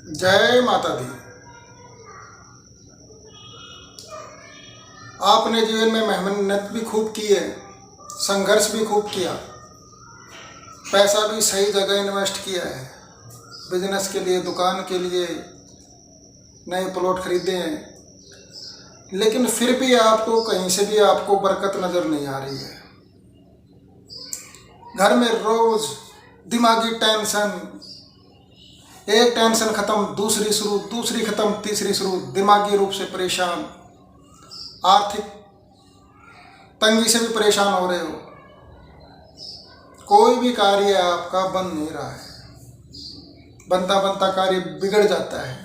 जय माता दी। आपने जीवन में मेहनत भी खूब की है, संघर्ष भी खूब किया, पैसा भी सही जगह इन्वेस्ट किया है, बिजनेस के लिए, दुकान के लिए नए प्लॉट खरीदे हैं, लेकिन फिर भी आपको कहीं से भी आपको बरकत नज़र नहीं आ रही है। घर में रोज़ दिमागी टेंशन, एक टेंशन ख़त्म दूसरी शुरू, दूसरी ख़त्म तीसरी शुरू, दिमागी रूप से परेशान, आर्थिक तंगी से भी परेशान हो रहे हो। कोई भी कार्य आपका बन नहीं रहा है, बनता बनता कार्य बिगड़ जाता है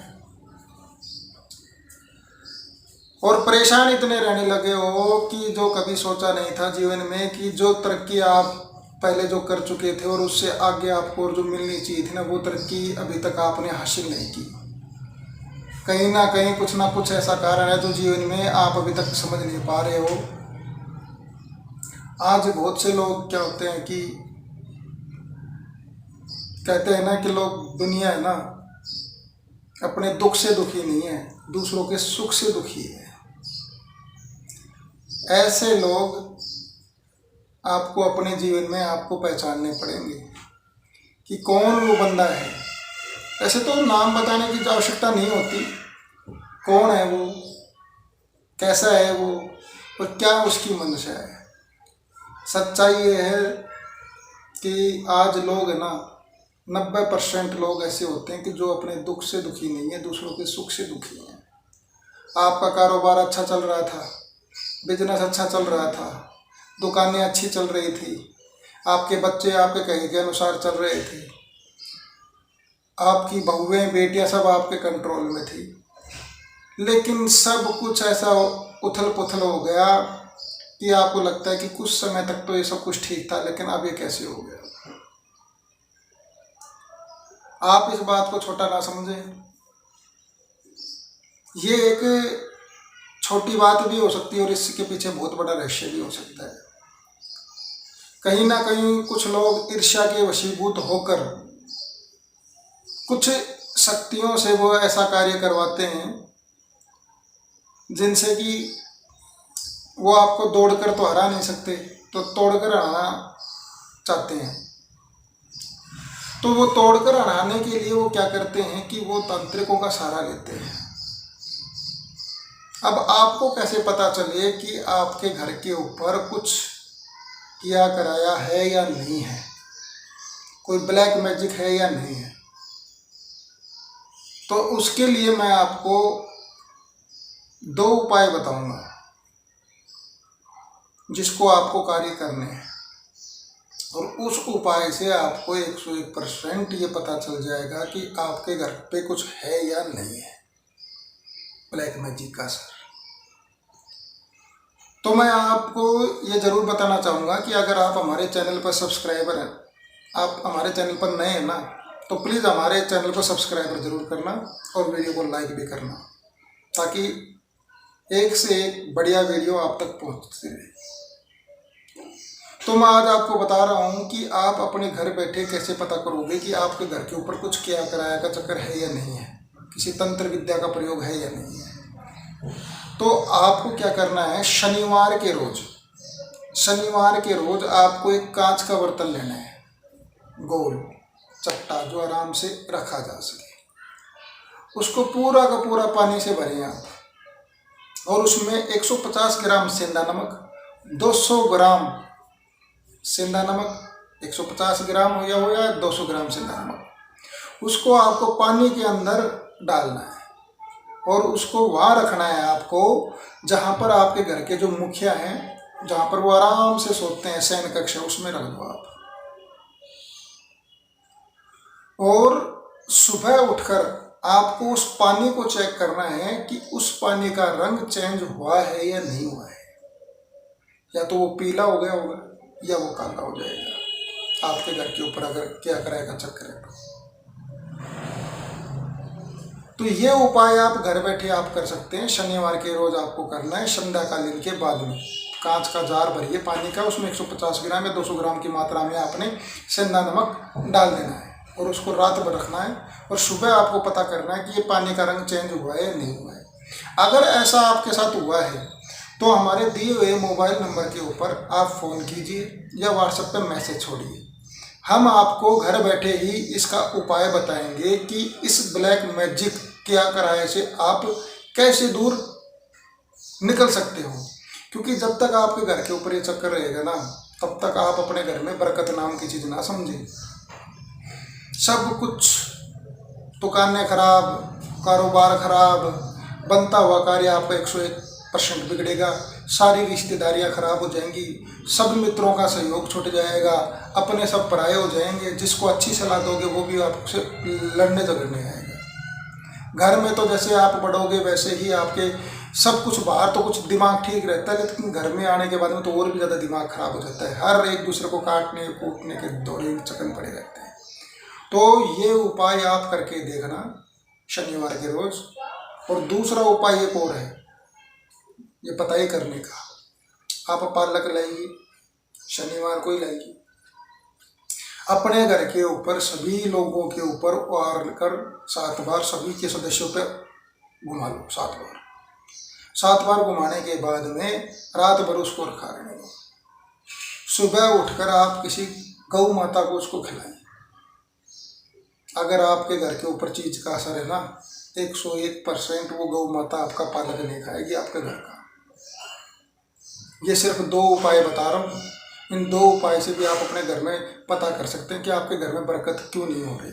और परेशान इतने रहने लगे हो कि जो कभी सोचा नहीं था जीवन में कि जो तरक्की आप पहले जो कर चुके थे और उससे आगे आपको जो मिलनी चाहिए थी ना, वो तरक्की अभी तक आपने हासिल नहीं की। कहीं ना कहीं कुछ ना कुछ ऐसा कारण है जो जीवन में आप अभी तक समझ नहीं पा रहे हो। आज बहुत से लोग क्या होते हैं कि कहते हैं ना कि लोग, दुनिया है ना, अपने दुख से दुखी नहीं है, दूसरों के सुख से दुखी है। ऐसे लोग आपको अपने जीवन में आपको पहचानने पड़ेंगे कि कौन वो बंदा है। ऐसे तो नाम बताने की आवश्यकता नहीं होती, कौन है वो, कैसा है वो और क्या उसकी मंशा है। सच्चाई ये है कि आज लोग है ना, 90% लोग ऐसे होते हैं कि जो अपने दुख से दुखी नहीं है, दूसरों के सुख से दुखी हैं। आपका कारोबार अच्छा चल रहा था, बिजनेस अच्छा चल रहा था, दुकानें अच्छी चल रही थी, आपके बच्चे आपके कहे के अनुसार चल रहे थे, आपकी बहुएं बेटियां सब आपके कंट्रोल में थी, लेकिन सब कुछ ऐसा उथल पुथल हो गया कि आपको लगता है कि कुछ समय तक तो ये सब कुछ ठीक था, लेकिन अब ये कैसे हो गया। आप इस बात को छोटा ना समझें। ये एक छोटी बात भी हो सकती है और इसके पीछे बहुत बड़ा रहस्य भी हो सकता है। कहीं ना कहीं कुछ लोग ईर्ष्या के वशीभूत होकर कुछ शक्तियों से वो ऐसा कार्य करवाते हैं जिनसे कि वो आपको दौड़कर तो हरा नहीं सकते, तो तोड़कर हराना चाहते हैं। तो वो तोड़कर हराने के लिए वो क्या करते हैं कि वो तांत्रिकों का सहारा लेते हैं। अब आपको कैसे पता चले कि आपके घर के ऊपर कुछ किया कराया है या नहीं है, कोई ब्लैक मैजिक है या नहीं है? तो उसके लिए मैं आपको 2 उपाय बताऊंगा जिसको आपको कार्य करने हैं, और उस उपाय से आपको 101% ये पता चल जाएगा कि आपके घर पे कुछ है या नहीं है ब्लैक मैजिक का असर। तो मैं आपको ये ज़रूर बताना चाहूँगा कि अगर आप हमारे चैनल पर सब्सक्राइबर हैं, आप हमारे चैनल पर नए हैं ना, तो प्लीज़ हमारे चैनल को सब्सक्राइबर ज़रूर करना और वीडियो को लाइक भी करना, ताकि एक से एक बढ़िया वीडियो आप तक पहुँचती रहे। तो मैं आज आपको बता रहा हूँ कि आप अपने घर बैठे कैसे पता करोगे कि आपके घर के ऊपर कुछ किया कराया का चक्कर है या नहीं है, किसी तंत्र विद्या का प्रयोग है या नहीं है। तो आपको क्या करना है, शनिवार के रोज आपको एक कांच का बर्तन लेना है, गोल चट्टा जो आराम से रखा जा सके। उसको पूरा का पूरा पानी से भरें आप, और उसमें 150 ग्राम सेंधा नमक, 200 ग्राम सेंधा नमक, 150 ग्राम हो या 200 ग्राम सेंधा नमक, उसको आपको पानी के अंदर डालना है और उसको वहाँ रखना है आपको जहाँ पर आपके घर के जो मुखिया हैं, जहाँ पर वो आराम से सोते हैं, शयन कक्ष है, उसमें रख दो आप। और सुबह उठकर आपको उस पानी को चेक करना है कि उस पानी का रंग चेंज हुआ है या नहीं हुआ है। या तो वो पीला हो गया होगा या वो काला हो जाएगा आपके घर के ऊपर अगर क्या कराएगा चक्कर है। तो ये उपाय आप घर बैठे आप कर सकते हैं। शनिवार के रोज आपको करना है, संध्याकालीन के बाद में कांच का जार भरिए पानी का, उसमें 150 ग्राम या 200 ग्राम की मात्रा में आपने सेंधा नमक डाल देना है। और उसको रात भर रखना है और सुबह आपको पता करना है कि ये पानी का रंग चेंज हुआ है या नहीं हुआ है। अगर ऐसा आपके साथ हुआ है तो हमारे दिए हुए मोबाइल नंबर के ऊपर आप फ़ोन कीजिए या व्हाट्सएप पर मैसेज छोड़िए। हम आपको घर बैठे ही इसका उपाय बताएंगे कि इस ब्लैक मैजिक क्या कराए से आप कैसे दूर निकल सकते हो। क्योंकि जब तक आपके घर के ऊपर ये चक्कर रहेगा ना, तब तक आप अपने घर में बरकत नाम की चीज़ ना समझें। सब कुछ, दुकानें खराब, कारोबार खराब, बनता हुआ कार्य आपका 101% बिगड़ेगा, सारी रिश्तेदारियां खराब हो जाएंगी, सब मित्रों का सहयोग छूट जाएगा, अपने सब पराये हो जाएंगे, जिसको अच्छी सलाह दोगे वो भी आपसे लड़ने झगड़ने आएगा। घर में तो जैसे आप बढ़ोगे वैसे ही आपके सब कुछ, बाहर तो कुछ दिमाग ठीक रहता है लेकिन घर में आने के बाद में तो और भी ज़्यादा दिमाग खराब हो जाता है। हर एक दूसरे को काटने कूटने के दौरे चक्कर पड़े रहते हैं। तो ये उपाय आप करके देखना शनिवार के रोज। और दूसरा उपाय एक और है, ये पताई करने का। आप पालक लाइए, शनिवार को ही लाइए, अपने घर के ऊपर सभी लोगों के ऊपर वार कर 7 बार सभी के सदस्यों पे घुमा लो। 7 बार घुमाने के बाद में रात भर उसको रखा रहने दो। सुबह उठकर आप किसी गौ माता को उसको खिलाएं। अगर आपके घर के ऊपर चीज का असर है ना, 101% वो गौ माता आपका पालक नहीं खाएगी आपके घर का। ये सिर्फ 2 उपाय बता रहा हूँ। इन 2 उपाय से भी आप अपने घर में पता कर सकते हैं कि आपके घर में बरकत क्यों नहीं हो रही,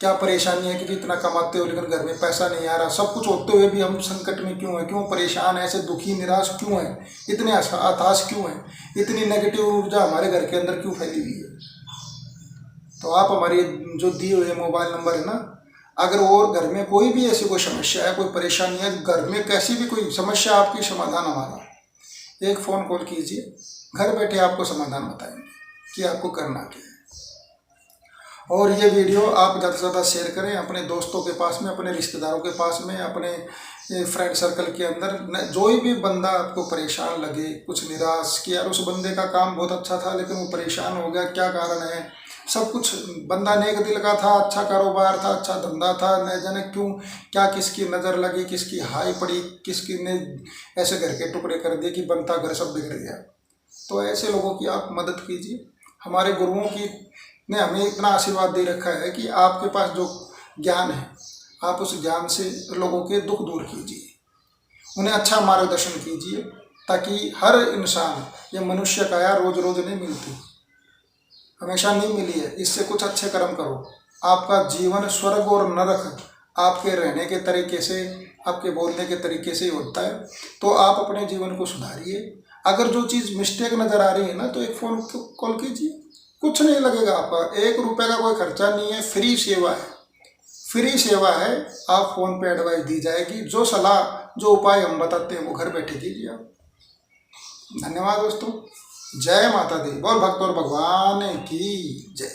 क्या परेशानी है कि इतना कमाते हो लेकिन घर में पैसा नहीं आ रहा, सब कुछ होते हुए भी हम संकट में क्यों हैं, क्यों परेशान हैं, ऐसे दुखी निराश क्यों हैं, इतने हताश क्यों हैं, इतनी नेगेटिव ऊर्जा हमारे घर के अंदर क्यों फैली हुई है। तो आप हमारी जो दिए हुए मोबाइल नंबर है ना, अगर और घर में कोई भी ऐसी कोई समस्या है, कोई परेशानी है, घर में कैसी भी कोई समस्या, आपकी समाधान हमारा, एक फ़ोन कॉल कीजिए, घर बैठे आपको समाधान बताएंगे कि आपको करना क्या है। और ये वीडियो आप ज़्यादा से ज़्यादा शेयर करें अपने दोस्तों के पास में, अपने रिश्तेदारों के पास में, अपने फ्रेंड सर्कल के अंदर। जो भी बंदा आपको परेशान लगे, कुछ निराश कि यार उस बंदे का काम बहुत अच्छा था लेकिन वो परेशान हो गया, क्या कारण है, सब कुछ, बंदा नेक दिल का था, अच्छा कारोबार था, अच्छा धंधा था, न जाने क्यों क्या किसकी नज़र लगी, किसकी हाई पड़ी, किसकी ने ऐसे घर के टुकड़े कर दिए कि बनता घर सब बिगड़ गया। तो ऐसे लोगों की आप मदद कीजिए। हमारे गुरुओं की ने हमें इतना आशीर्वाद दे रखा है कि आपके पास जो ज्ञान है, आप उस ज्ञान से लोगों के दुख दूर कीजिए, उन्हें अच्छा मार्गदर्शन कीजिए, ताकि हर इंसान, ये मनुष्य काया रोज रोज नहीं मिलती, हमेशा नहीं मिली है। इससे कुछ अच्छे कर्म करो, आपका जीवन स्वर्ग और नरक आपके रहने के तरीके से, आपके बोलने के तरीके से ही होता है। तो आप अपने जीवन को सुधारिए। अगर जो चीज़ मिस्टेक नज़र आ रही है ना, तो एक फ़ोन कॉल कीजिए, कुछ नहीं लगेगा आपका, 1 रुपये का कोई खर्चा नहीं है, फ्री सेवा है, फ्री सेवा है। आप फ़ोन पे एडवाइस दी जाएगी, जो सलाह, जो उपाय हम बताते हैं वो घर बैठे कीजिए आप। धन्यवाद दोस्तों, जय माता दी। बोल भक्त और भगवान की जय।